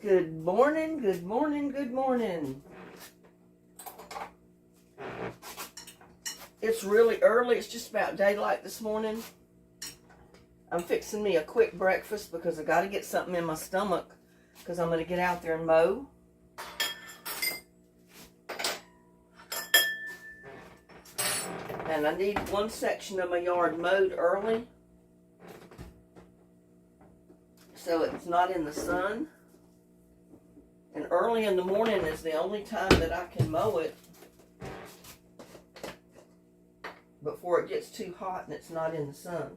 Good morning, good morning, good morning. It's really early. It's just about daylight this morning. I'm fixing me a quick breakfast because I got to get something in my stomach because I'm going to get out there and mow. And I need one section of my yard mowed early so it's not in the sun. And early in the morning is the only time that I can mow it before it gets too hot and it's not in the sun.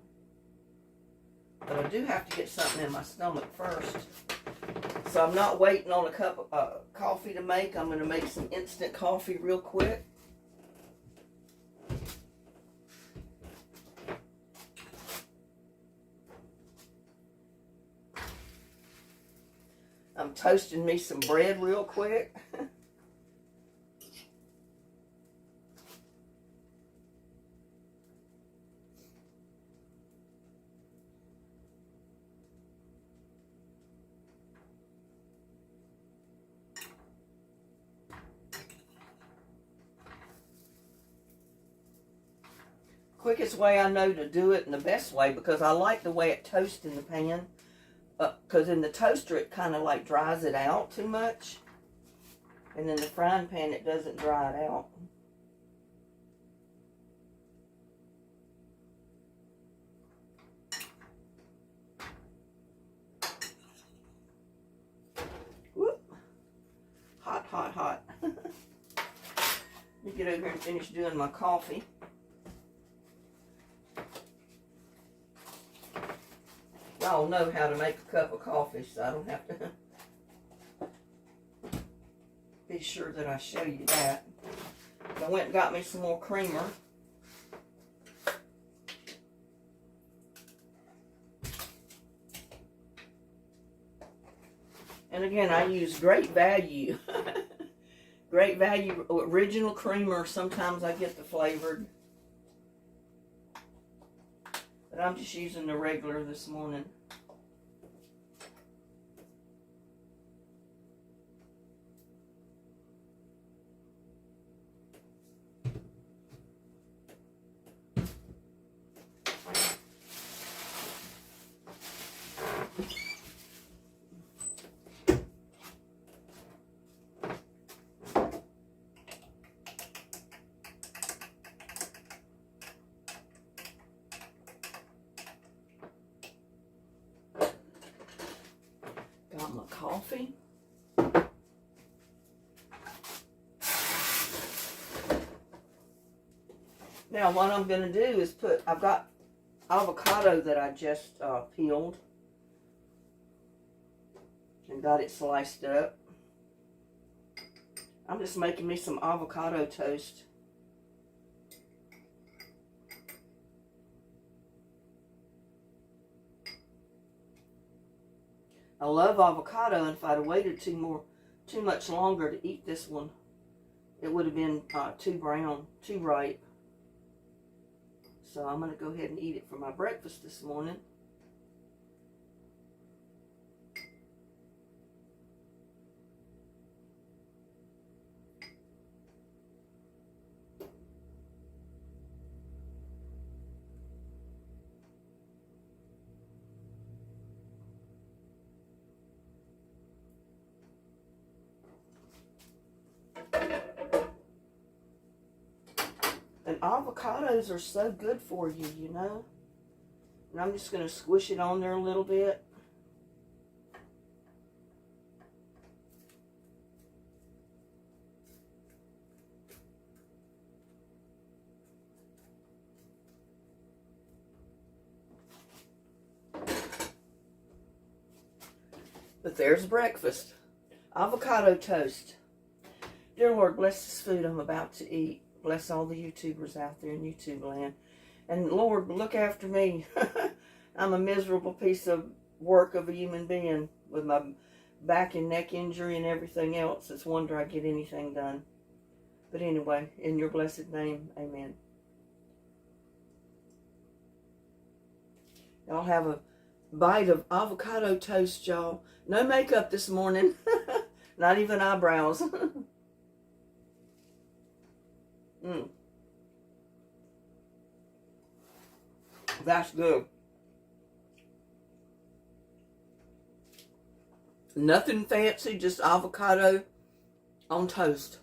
But I do have to get something in my stomach first. So I'm not waiting on a cup of coffee to make. I'm going to make some instant coffee real quick. I'm toasting me some bread real quick. Quickest way I know to do it and the best way, because I like the way it toasts in the pan. Because in the toaster it kind of like dries it out too much. And in the frying pan it doesn't dry it out. Whoop. Hot, hot, hot. Let me get over here and finish doing my coffee. Y'all know how to make a cup of coffee, so I don't have to be sure that I show you that. I went and got me some more creamer. And again, I use Great Value. Great Value original creamer. Sometimes I get the flavored. But I'm just using the regular this morning. Got my coffee. Now what I'm going to do is I've got avocado that I just peeled and got it sliced up. I'm just making me some avocado toast. I love avocado, and if I'd have waited too much longer to eat this one, it would have been too brown, too ripe. So I'm going to go ahead and eat it for my breakfast this morning. And avocados are so good for you, you know. And I'm just going to squish it on there a little bit. But there's breakfast. Avocado toast. Dear Lord, bless this food I'm about to eat. Bless all the YouTubers out there in YouTube land. And Lord, look after me. I'm a miserable piece of work of a human being with my back and neck injury and everything else. It's a wonder I get anything done. But anyway, in your blessed name, amen. Y'all have bite of avocado toast, y'all. No makeup this morning. Not even eyebrows. That's good. Nothing fancy, just avocado on toast.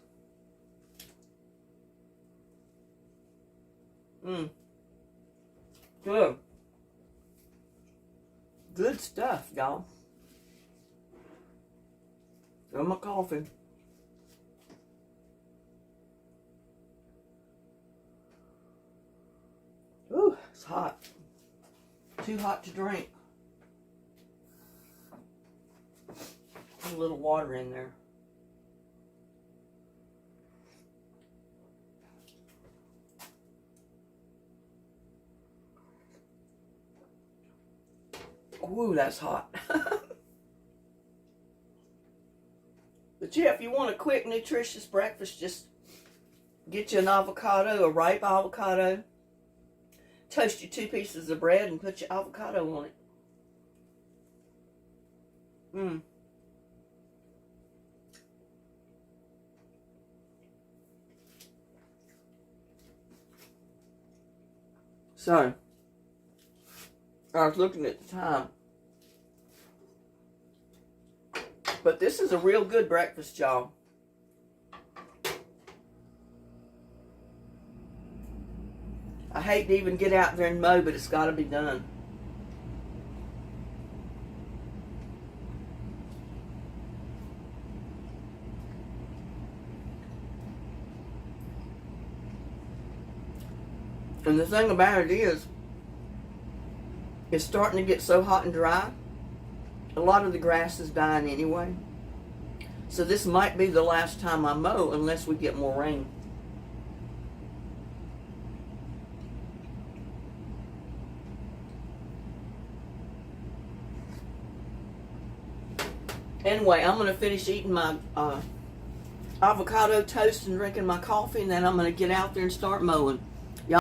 Good. Good stuff, y'all. And my coffee. Ooh, it's hot. Too hot to drink. Put a little water in there. Ooh, that's hot. But yeah, if you want a quick, nutritious breakfast, just get you an avocado, a ripe avocado. Toast you 2 pieces of bread and put your avocado on it. So, I was looking at the time. But this is a real good breakfast, y'all. I hate to even get out there and mow, but it's got to be done. And the thing about it is, it's starting to get so hot and dry. A lot of the grass is dying anyway. So this might be the last time I mow unless we get more rain. Anyway, I'm going to finish eating my avocado toast and drinking my coffee, and then I'm going to get out there and start mowing. Y'all.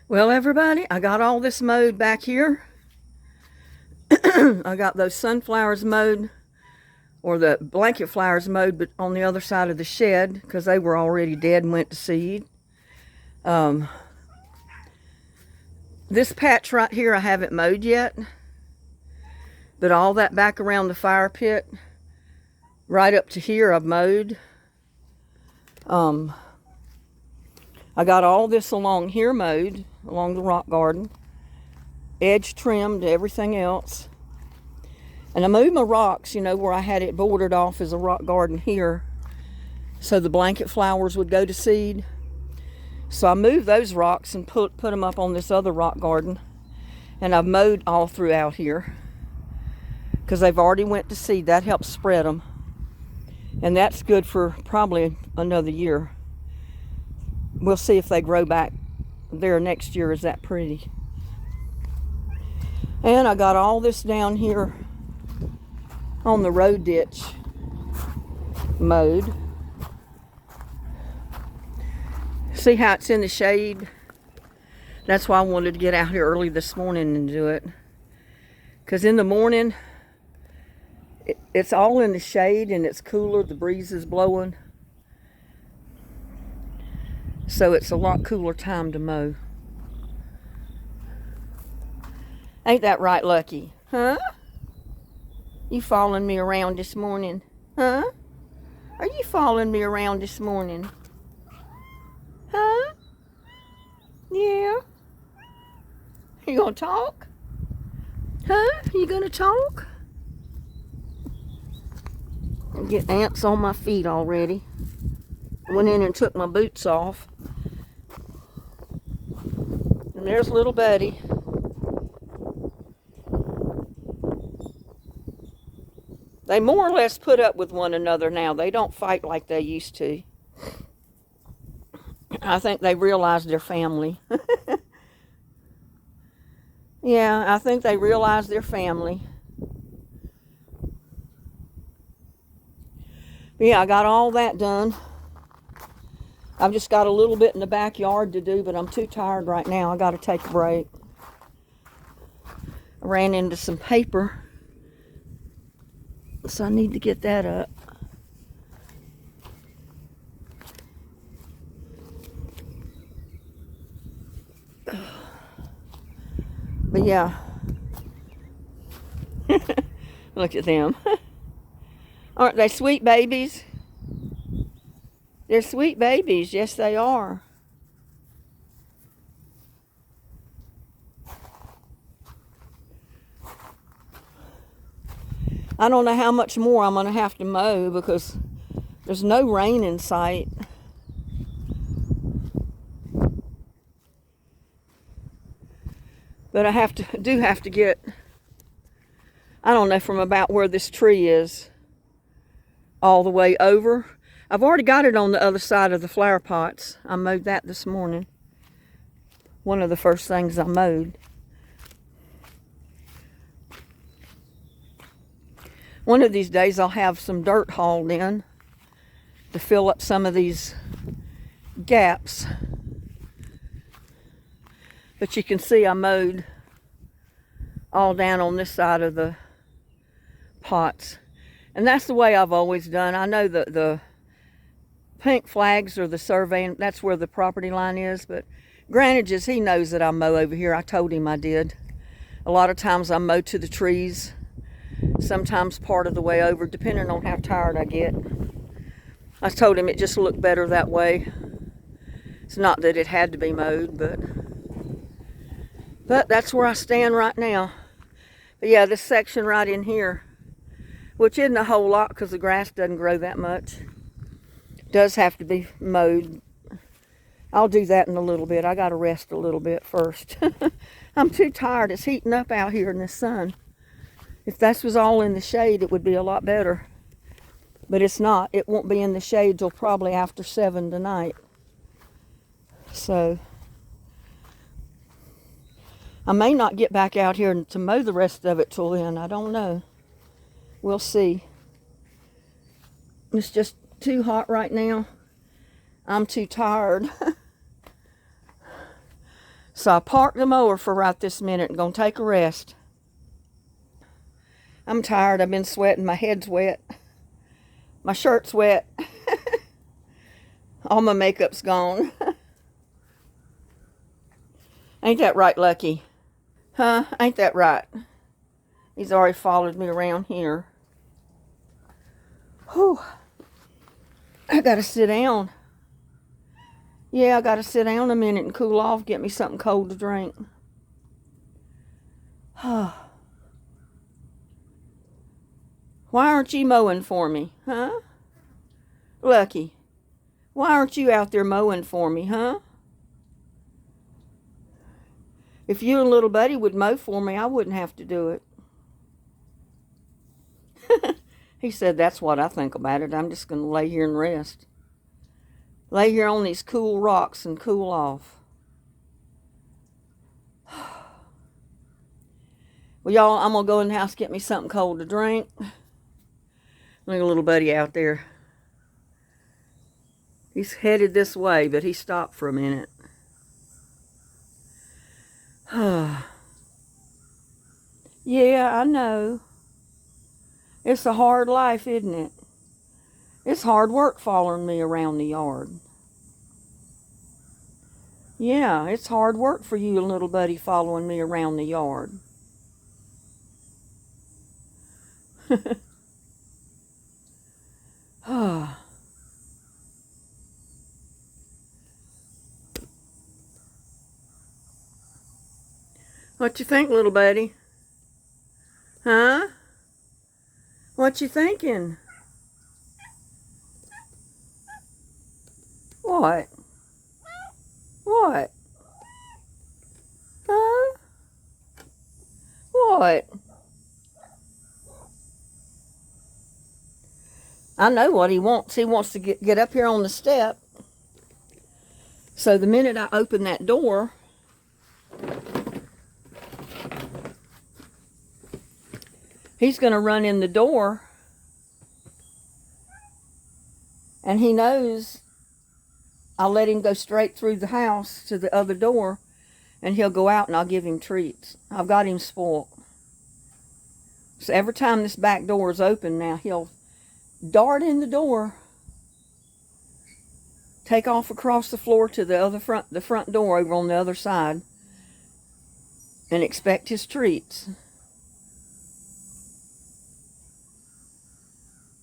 Well, everybody, I got all this mowed back here. I got those sunflowers mowed, or the blanket flowers mowed, but on the other side of the shed because they were already dead and went to seed. This patch right here I haven't mowed yet, but all that back around the fire pit right up to here I've mowed. I got all this along here mowed, along the rock garden, edge trimmed, everything else. And I moved my rocks, you know, where I had it bordered off as a rock garden here, so the blanket flowers would go to seed. So I moved those rocks and put them up on this other rock garden. And I've mowed all throughout here because they've already went to seed. That helps spread them. And that's good for probably another year. We'll see if they grow back there next year. Is that pretty? And I got all this down here on the road ditch mowed. See how it's in the shade? That's why I wanted to get out here early this morning and do it. Because in the morning, it's all in the shade and it's cooler. The breeze is blowing. So it's a lot cooler time to mow. Ain't that right, Lucky? Huh? You following me around this morning? Huh? Are you following me around this morning? Huh? Yeah? You gonna talk? Huh? You gonna talk? I get ants on my feet already. Went in and took my boots off. And there's little buddy. They more or less put up with one another now. They don't fight like they used to. I think they realized their family. Yeah, I think they realized their family. But yeah, I got all that done. I've just got a little bit in the backyard to do, but I'm too tired right now. I got to take a break. I ran into some paper, so I need to get that up. But yeah, look at them. Aren't they sweet babies? They're sweet babies. Yes, they are. I don't know how much more I'm going to have to mow because there's no rain in sight. But I do have to get, I don't know, from about where this tree is all the way over. I've already got it on the other side of the flower pots. I mowed that this morning. One of the first things I mowed. One of these days I'll have some dirt hauled in to fill up some of these gaps. But you can see I mowed all down on this side of the pots. And that's the way I've always done. I know that the pink flags are the survey, and that's where the property line is. But Granages, he knows that I mow over here. I told him I did. A lot of times I mow to the trees. Sometimes part of the way over, depending on how tired I get. I told him it just looked better that way. It's not that it had to be mowed, but that's where I stand right now. But yeah, this section right in here, which isn't a whole lot because the grass doesn't grow that much, does have to be mowed. I'll do that in a little bit. I got to rest a little bit first. I'm too tired. It's heating up out here in the sun. If this was all in the shade, it would be a lot better. But it's not. It won't be in the shade till probably after 7 tonight. So I may not get back out here to mow the rest of it till then. I don't know. We'll see. It's just too hot right now. I'm too tired. So I parked the mower for right this minute and gonna take a rest. I'm tired. I've been sweating. My head's wet. My shirt's wet. All my makeup's gone. Ain't that right, Lucky? Huh? Ain't that right? He's already followed me around here. Whew. I gotta sit down. Yeah, I gotta sit down a minute and cool off. Get me something cold to drink. Why aren't you mowing for me, huh? Lucky, why aren't you out there mowing for me, huh? If you and little buddy would mow for me, I wouldn't have to do it. He said, that's what I think about it. I'm just going to lay here and rest. Lay here on these cool rocks and cool off. Well, y'all, I'm going to go in the house, get me something cold to drink. Look at little buddy out there. He's headed this way, but he stopped for a minute. Yeah, I know. It's a hard life, isn't it? It's hard work following me around the yard. Yeah, it's hard work for you and little buddy following me around the yard. What you think, little buddy? Huh? What you thinking? What? What? Huh? What? I know what he wants. He wants to get up here on the step. So the minute I open that door, he's going to run in the door, and he knows I'll let him go straight through the house to the other door, and he'll go out and I'll give him treats. I've got him spoiled. So every time this back door is open now, he'll dart in the door, take off across the floor to the front door over on the other side, and expect his treats.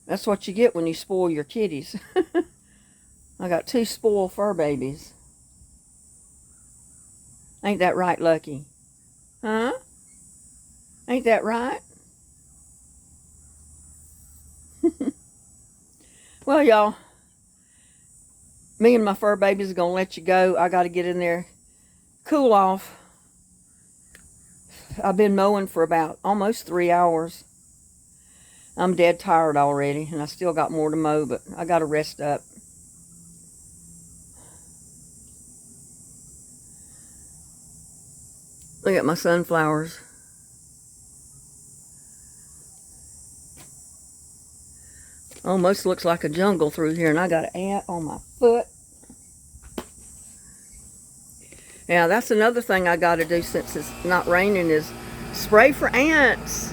That's what you get when you spoil your kitties. I got 2 spoiled fur babies. Ain't that right, Lucky? Huh? Ain't that right? Well, y'all, me and my fur babies are going to let you go. I got to get in there, cool off. I've been mowing for about almost 3 hours. I'm dead tired already, and I still got more to mow, but I got to rest up. Look at my sunflowers. Almost looks like a jungle through here, and I got an ant on my foot. Yeah, that's another thing I got to do since it's not raining is spray for ants.